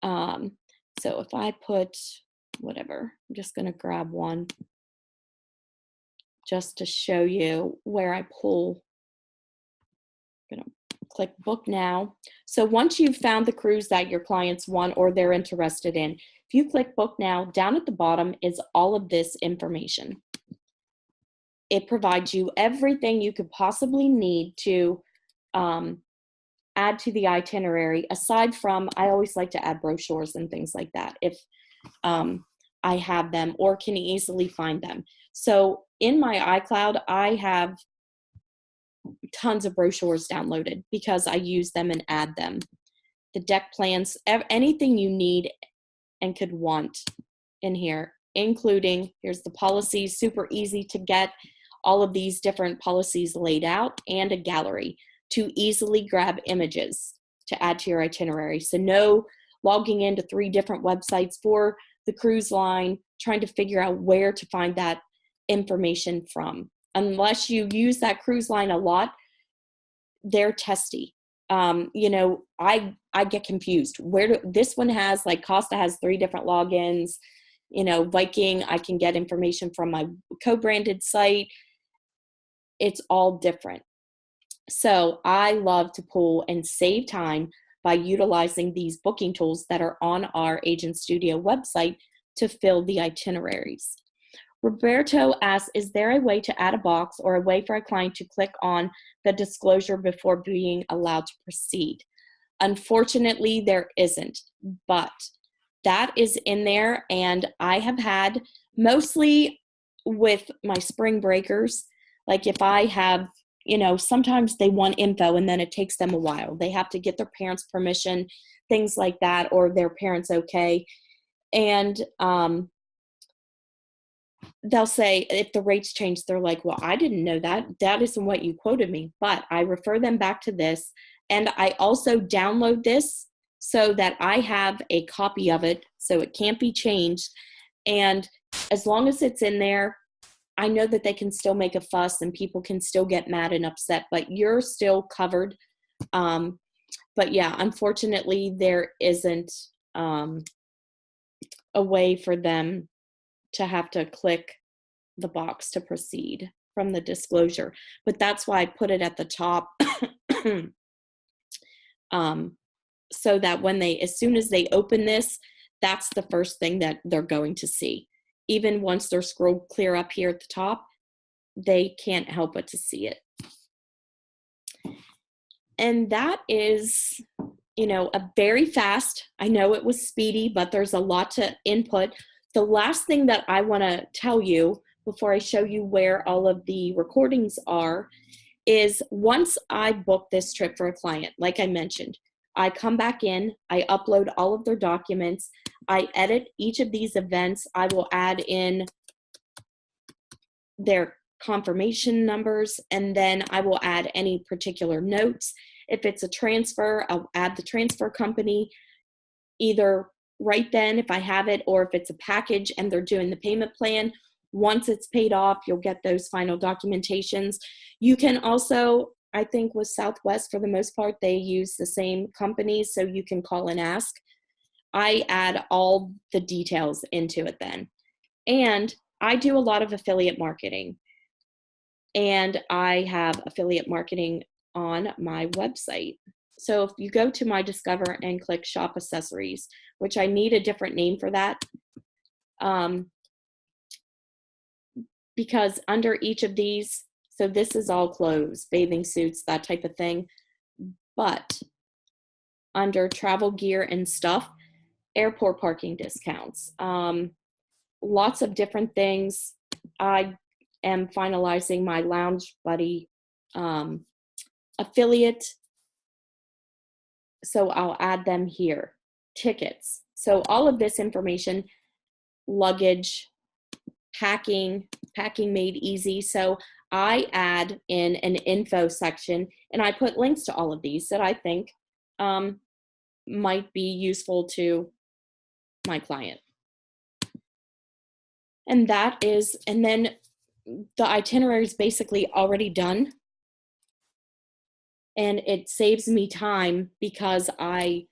So if I put whatever, I'm just going to grab one just to show you where I pull. I'm going to click book now. So once you've found the cruise that your clients want or they're interested in, if you click book now, down at the bottom is all of this information. It provides you everything you could possibly need to add to the itinerary, aside from, I always like to add brochures and things like that if I have them or can easily find them. So in my iCloud, I have tons of brochures downloaded because I use them and add them. The deck plans, anything you need and could want in here, including, here's the policies, super easy to get all of these different policies laid out, and a gallery to easily grab images to add to your itinerary. So no logging into 3 different websites, 4 the cruise line, trying to figure out where to find that information from. Unless you use that cruise line a lot, they're testy. I get confused. This one has, like, Costa has 3 different logins. Viking, I can get information from my co-branded site. It's all different. So I love to pull and save time by utilizing these booking tools that are on our Agent Studio website to fill the itineraries. Roberto asks, is there a way to add a box or a way for a client to click on the disclosure before being allowed to proceed? Unfortunately, there isn't, but that is in there. And I have had, mostly with my spring breakers, like if I have, sometimes they want info and then it takes them a while. They have to get their parents' permission, things like that, or their parents okay. And they'll say, if the rates change, they're like, well, I didn't know that. That isn't what you quoted me. But I refer them back to this. And I also download this so that I have a copy of it so it can't be changed. And as long as it's in there, I know that they can still make a fuss and people can still get mad and upset, but you're still covered. But yeah, unfortunately, there isn't a way for them to have to click the box to proceed from the disclosure. But that's why I put it at the top so that as soon as they open this, that's the first thing that they're going to see. Even once they're scrolled clear up here at the top, they can't help but to see it. And that is, a very fast, I know it was speedy, but there's a lot to input. The last thing that I want to tell you before I show you where all of the recordings are is, once I book this trip for a client, like I mentioned, I come back in, I upload all of their documents, I edit each of these events, I will add in their confirmation numbers, and then I will add any particular notes. If it's a transfer, I'll add the transfer company either right then if I have it, or if it's a package and they're doing the payment plan. Once it's paid off, you'll get those final documentations. You can also, I think with Southwest, for the most part, they use the same companies, so you can call and ask. I add all the details into it then. And I do a lot of affiliate marketing. And I have affiliate marketing on my website. So if you go to my Discover and click Shop Accessories, which I need a different name for that, because under each of these, so this is all clothes, bathing suits, that type of thing. But under travel gear and stuff, airport parking discounts, lots of different things. I am finalizing my Lounge Buddy affiliate, so I'll add them here. Tickets. So all of this information, luggage, packing made easy. So I add in an info section, and I put links to all of these that I think might be useful to my client. And then the itinerary is basically already done. And it saves me time because I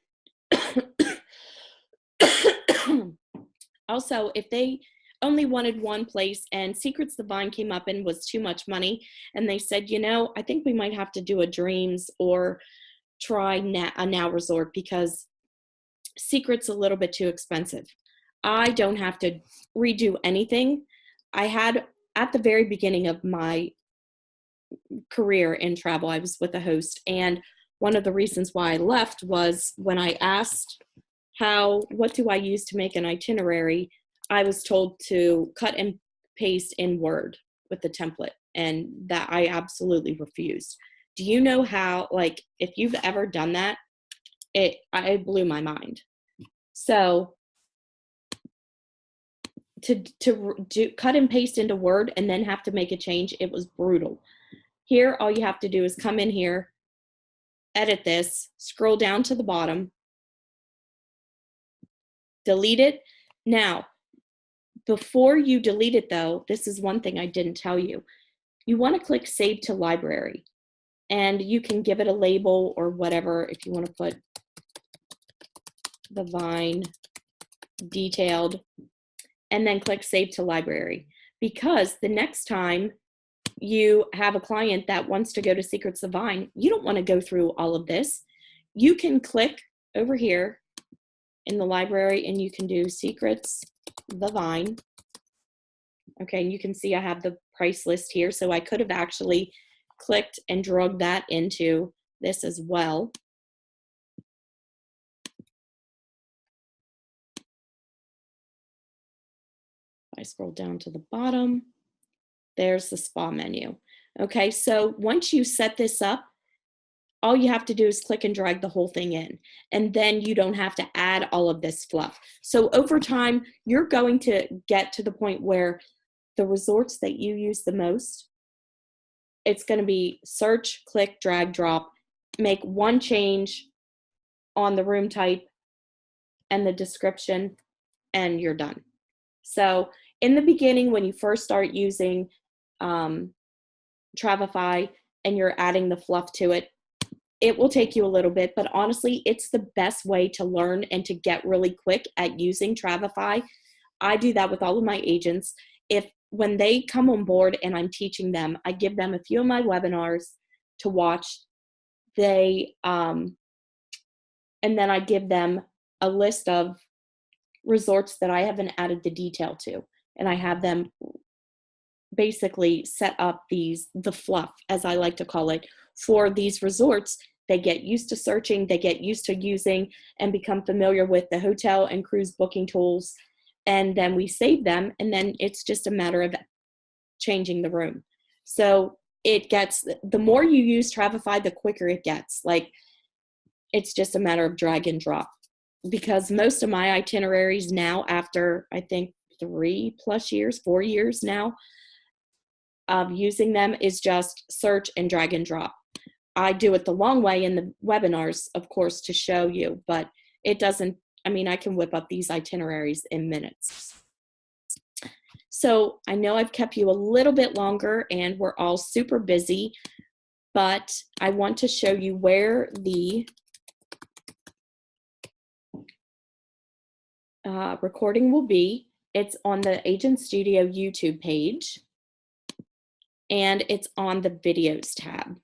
also, if they only wanted one place and Secrets Divine came up and was too much money, and they said, I think we might have to do a Dreams or try a Now Resort because Secret's a little bit too expensive. I don't have to redo anything. I had, at the very beginning of my career in travel, I was with a host, and one of the reasons why I left was when I asked what do I use to make an itinerary, I was told to cut and paste in Word with the template, and that I absolutely refused. Do you know how, like, if you've ever done that, it blew my mind. So to do cut and paste into Word and then have to make a change, it was brutal. Here, all you have to do is come in here, edit this, scroll down to the bottom, delete it. Now, before you delete it though, this is one thing I didn't tell you. You want to click Save to Library, and you can give it a label or whatever if you want to put the vine detailed, and then click Save to Library. Because the next time you have a client that wants to go to Secrets of Vine, you don't want to go through all of this. You can click over here in the library and you can do Secrets the Vine. Okay, and you can see I have the price list here, so I could have actually clicked and dragged that into this as well. I scroll down to the bottom, there's the spa menu. Okay, so once you set this up, all you have to do is click and drag the whole thing in, and then you don't have to add all of this fluff. So over time, you're going to get to the point where the resorts that you use the most, it's going to be search, click, drag, drop, make one change on the room type and the description, and you're done. So in the beginning, when you first start using Travefy and you're adding the fluff to it, it will take you a little bit, but honestly, it's the best way to learn and to get really quick at using Travefy. I do that with all of my agents. When they come on board and I'm teaching them, I give them a few of my webinars to watch. And then I give them a list of resorts that I haven't added the detail to, and I have them basically set up the fluff, as I like to call it, for these resorts. They get used to searching, they get used to using and become familiar with the hotel and cruise booking tools, and then we save them, and then it's just a matter of changing the room. So the more you use Travefy, the quicker it gets. Like, it's just a matter of drag and drop, because most of my itineraries now, after I think 4 years now of using them, is just search and drag and drop. I do it the long way in the webinars, of course, to show you, but it doesn't, I can whip up these itineraries in minutes. So I know I've kept you a little bit longer and we're all super busy, but I want to show you where the recording will be. It's on the Agent Studio YouTube page, and it's on the Videos tab.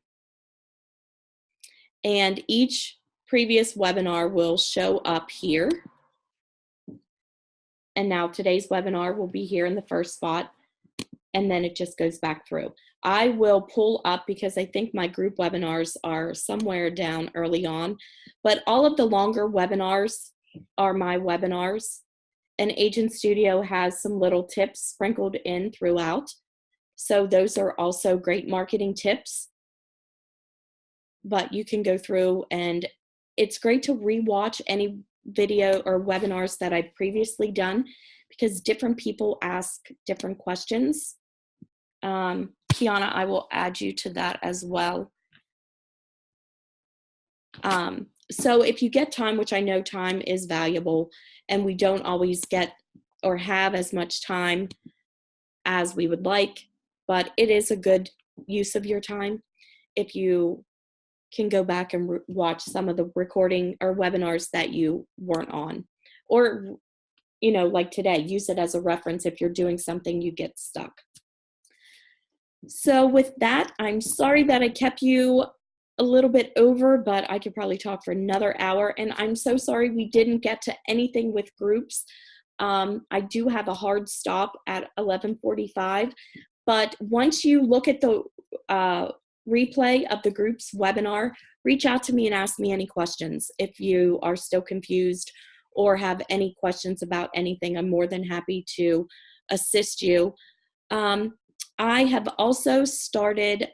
And each previous webinar will show up here. And now today's webinar will be here in the first spot, and then it just goes back through. I will pull up, because I think my group webinars are somewhere down early on, but all of the longer webinars are my webinars, and Agent Studio has some little tips sprinkled in throughout. So those are also great marketing tips, but you can go through, and it's great to rewatch any video or webinars that I've previously done, because different people ask different questions. Kiana, I will add you to that as well. So if you get time, which I know time is valuable, and we don't always get or have as much time as we would like, but it is a good use of your time if you can go back and watch some of the recording or webinars that you weren't on, or, like today, use it as a reference if you're doing something you get stuck. So with that, I'm sorry that I kept you a little bit over, but I could probably talk for another hour, and I'm so sorry we didn't get to anything with groups. I do have a hard stop at 11:45, but once you look at the replay of the group's webinar, reach out to me and ask me any questions. If you are still confused or have any questions about anything, I'm more than happy to assist you. I have also started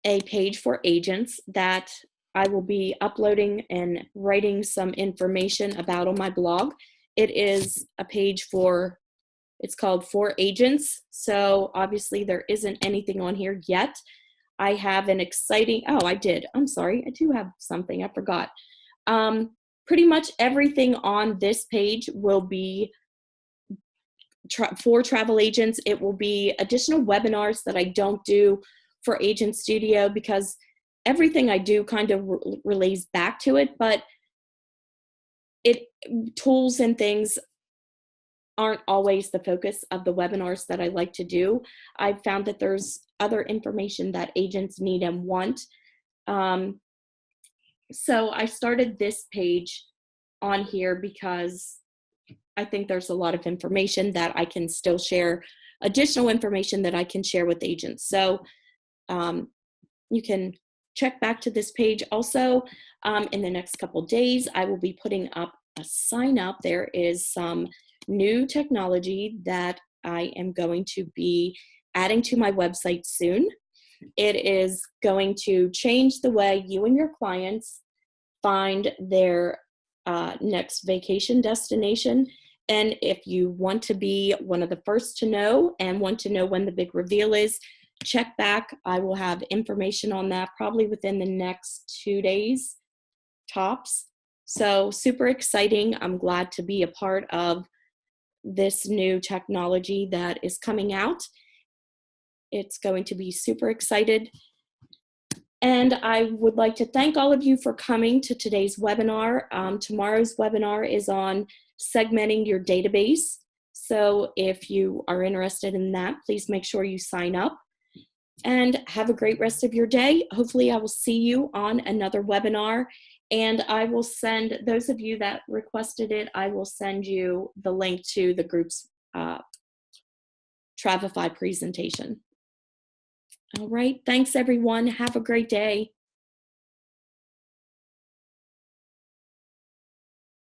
a page for agents that I will be uploading and writing some information about on my blog. It is a page it's called For Agents. So obviously there isn't anything on here yet. I have an exciting, I'm sorry, I do have something, I forgot. pretty much everything on this page will be for travel agents. It will be additional webinars that I don't do for Agent Studio because everything I do kind of relates back to it, but tools and things aren't always the focus of the webinars that I like to do. I've found that there's other information that agents need and want. So I started this page on here because I think there's a lot of information that I can still share, additional information that I can share with agents. So you can check back to this page. Also, in the next couple days, I will be putting up a sign up. There is some new technology that I am going to be adding to my website soon. It is going to change the way you and your clients find their next vacation destination. And if you want to be one of the first to know and want to know when the big reveal is, check back. I will have information on that probably within the next 2 days, tops. So super exciting. I'm glad to be a part of this new technology that is coming out. It's going to be super excited. And I would like to thank all of you for coming to today's webinar. Tomorrow's webinar is on segmenting your database. So if you are interested in that, please make sure you sign up. And have a great rest of your day. Hopefully I will see you on another webinar. And I will send, those of you that requested it, I will send you the link to the group's Travefy presentation. All right, thanks everyone. Have a great day.